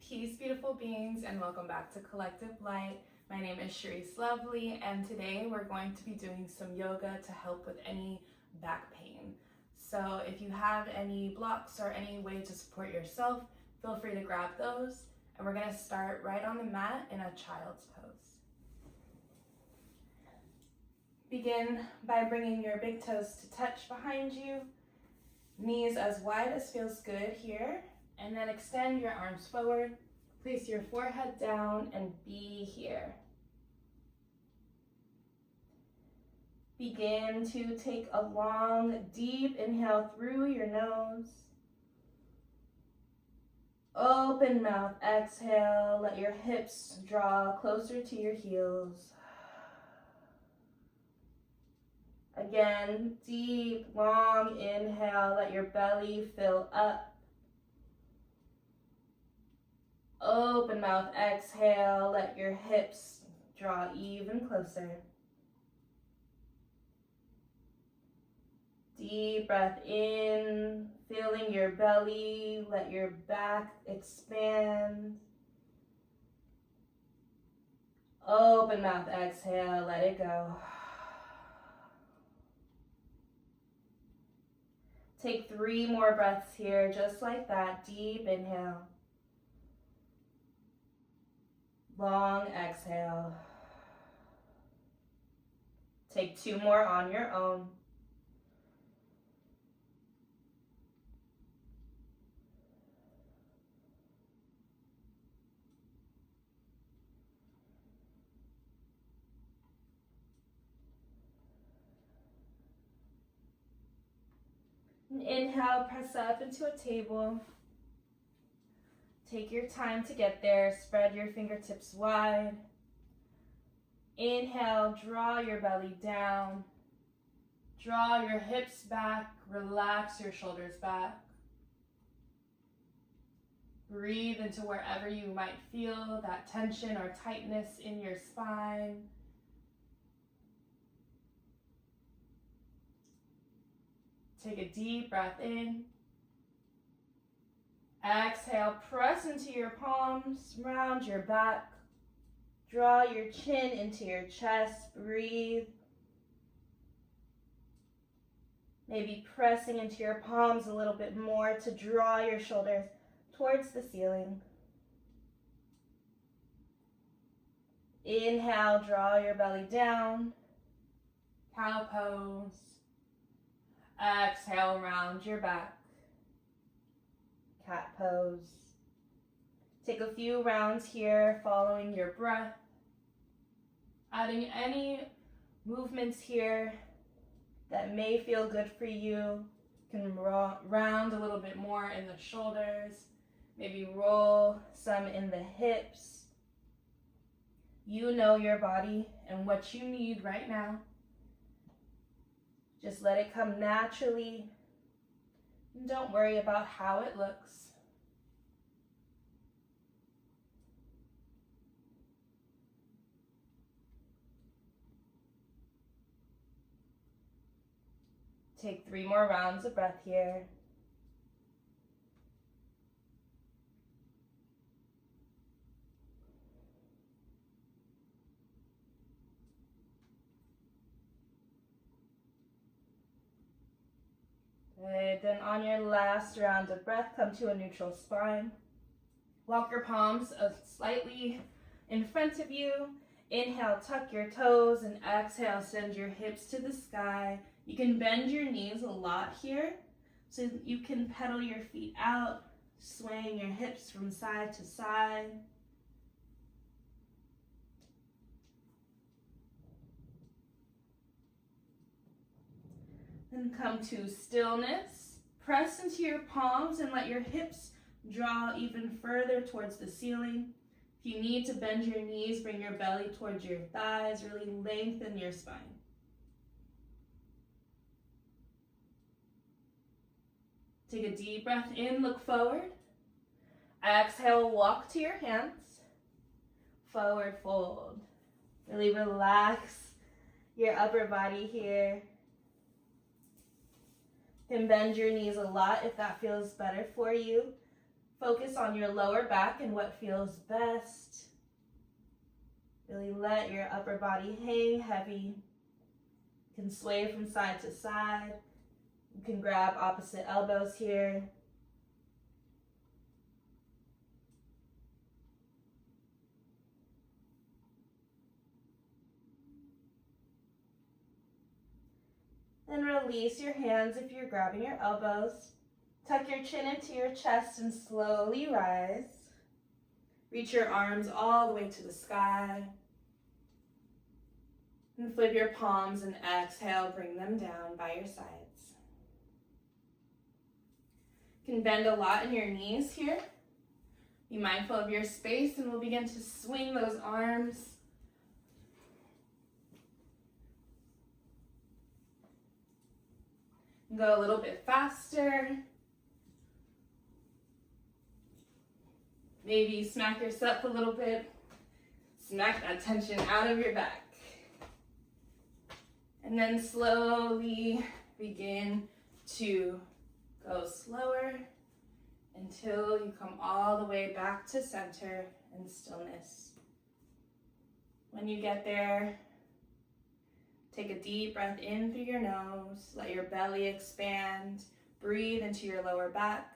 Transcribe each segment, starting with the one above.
Peace, beautiful beings, and welcome back to Collective Light. My name is Sharice Lovely, and today we're going to be doing some yoga to help with any back pain. So if you have any blocks or any way to support yourself, feel free to grab those. And we're going to start right on the mat in a child's pose. Begin by bringing your big toes to touch behind you, knees as wide as feels good here, and then extend your arms forward. Place your forehead down and be here. Begin to take a long, deep inhale through your nose. Open mouth, exhale. Let your hips draw closer to your heels. Again, deep, long inhale. Let your belly fill up. Open mouth, exhale. Let your hips draw even closer. Deep breath in, feeling your belly. Let your back expand. Open mouth, exhale. Let it go. Take 3 more breaths here, just like that. Deep inhale. Long exhale. Take 2 more on your own. Inhale, press up into a table. Take your time to get there. Spread your fingertips wide. Inhale, draw your belly down. Draw your hips back. Relax your shoulders back. Breathe into wherever you might feel that tension or tightness in your spine. Take a deep breath in. Exhale, press into your palms, round your back. Draw your chin into your chest. Breathe. Maybe pressing into your palms a little bit more to draw your shoulders towards the ceiling. Inhale, draw your belly down. Cow pose. Exhale, round your back. Cat pose. Take a few rounds here, following your breath. Adding any movements here that may feel good for you. You can round a little bit more in the shoulders. Maybe roll some in the hips. You know your body and what you need right now. Just let it come naturally. And don't worry about how it looks. Take 3 more rounds of breath here. Good. Then on your last round of breath, come to a neutral spine. Walk your palms slightly in front of you. Inhale, tuck your toes, and exhale, send your hips to the sky. You can bend your knees a lot here, so you can pedal your feet out, swaying your hips from side to side. Then come to stillness. Press into your palms and let your hips draw even further towards the ceiling. If you need to bend your knees, bring your belly towards your thighs. Really lengthen your spine. Take a deep breath in, look forward. Exhale, walk to your hands. Forward fold. Really relax your upper body here. You can bend your knees a lot if that feels better for you. Focus on your lower back and what feels best. Really let your upper body hang heavy. You can sway from side to side. You can grab opposite elbows here. Then release your hands if you're grabbing your elbows. Tuck your chin into your chest and slowly rise. Reach your arms all the way to the sky. And flip your palms and exhale, bring them down by your sides. You can bend a lot in your knees here. Be mindful of your space and we'll begin to swing those arms. Go a little bit faster. Maybe smack yourself a little bit. Smack that tension out of your back. And then slowly begin to go slower until you come all the way back to center and stillness. When you get there, take a deep breath in through your nose. Let your belly expand. Breathe into your lower back.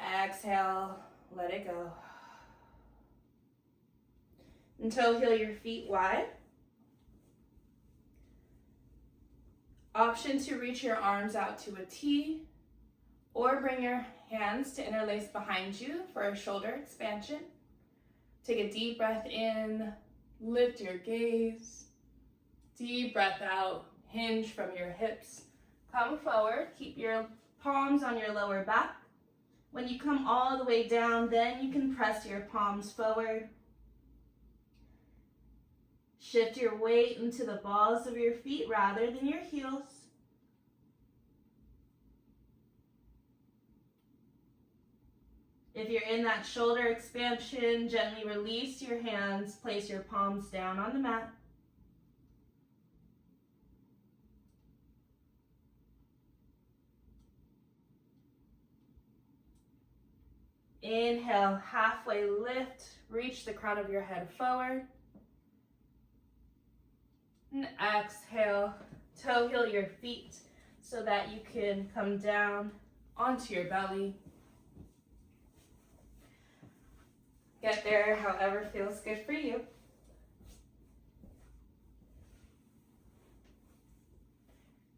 Exhale, let it go. And toe heel your feet wide. Option to reach your arms out to a T or bring your hands to interlace behind you for a shoulder expansion. Take a deep breath in, lift your gaze. Deep breath out, hinge from your hips. Come forward, keep your palms on your lower back. When you come all the way down, then you can press your palms forward. Shift your weight into the balls of your feet rather than your heels. If you're in that shoulder expansion, gently release your hands, place your palms down on the mat. Inhale, halfway lift, reach the crown of your head forward. And exhale, toe heel your feet so that you can come down onto your belly. Get there however feels good for you.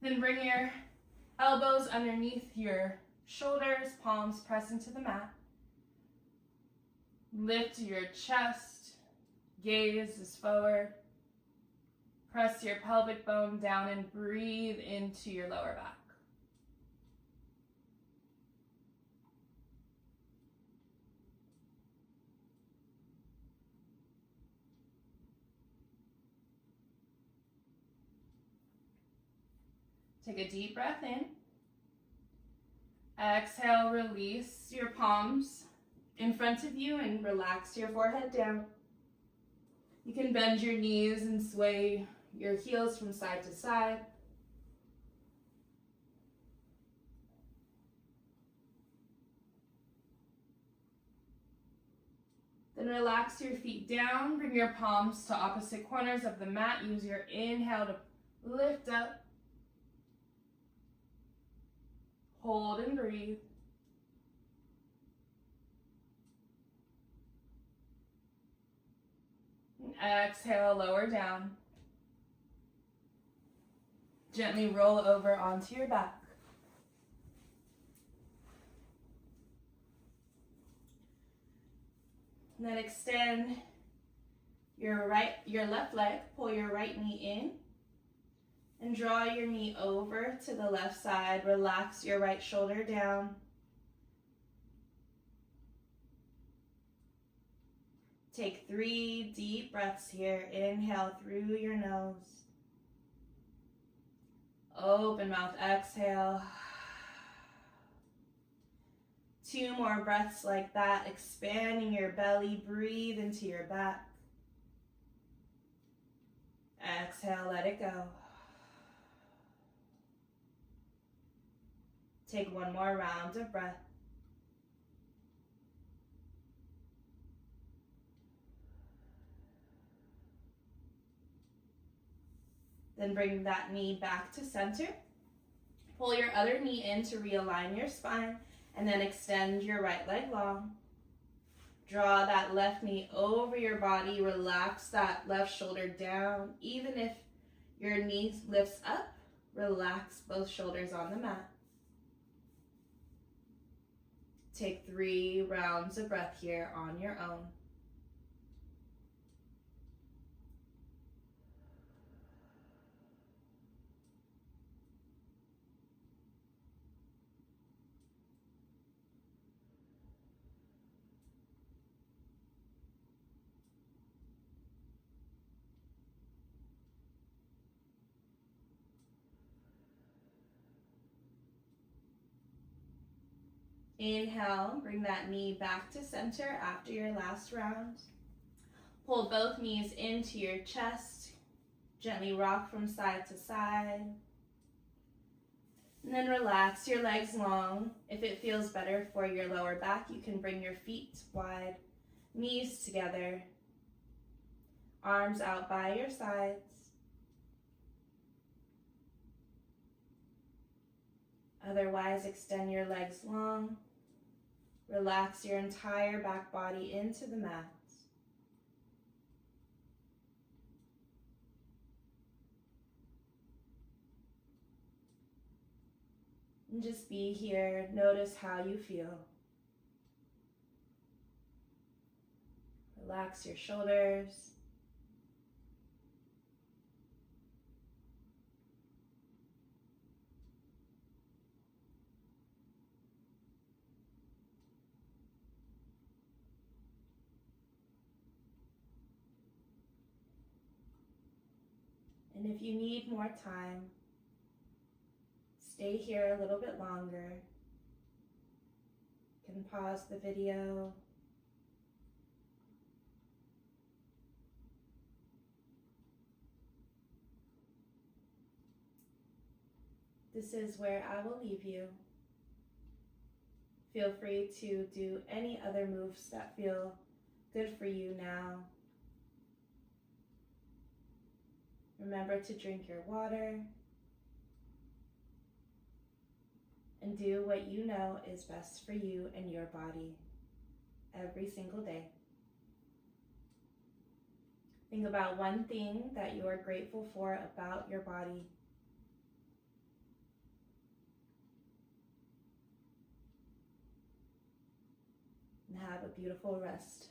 Then bring your elbows underneath your shoulders, palms press into the mat. Lift your chest, gaze is forward. Press your pelvic bone down and breathe into your lower back. Take a deep breath in. Exhale, release your palms in front of you and relax your forehead down. You can bend your knees and sway your heels from side to side. Then relax your feet down. Bring your palms to opposite corners of the mat. Use your inhale to lift up. Hold and breathe. And exhale, lower down. Gently roll over onto your back. And then extend your left leg, pull your right knee in. And draw your knee over to the left side. Relax your right shoulder down. Take 3 deep breaths here. Inhale through your nose. Open mouth, exhale. 2 more breaths like that, expanding your belly. Breathe into your back. Exhale, let it go. Take 1 more round of breath. Then bring that knee back to center. Pull your other knee in to realign your spine, and then extend your right leg long. Draw that left knee over your body. Relax that left shoulder down. Even if your knee lifts up, relax both shoulders on the mat. Take 3 rounds of breath here on your own. Inhale, bring that knee back to center after your last round. Pull both knees into your chest. Gently rock from side to side. And then relax your legs long. If it feels better for your lower back, you can bring your feet wide, knees together, arms out by your sides. Otherwise, extend your legs long. Relax your entire back body into the mat. And just be here. Notice how you feel. Relax your shoulders. And if you need more time, stay here a little bit longer. You can pause the video. This is where I will leave you. Feel free to do any other moves that feel good for you now. Remember to drink your water and do what you know is best for you and your body every single day. Think about one thing that you are grateful for about your body. And have a beautiful rest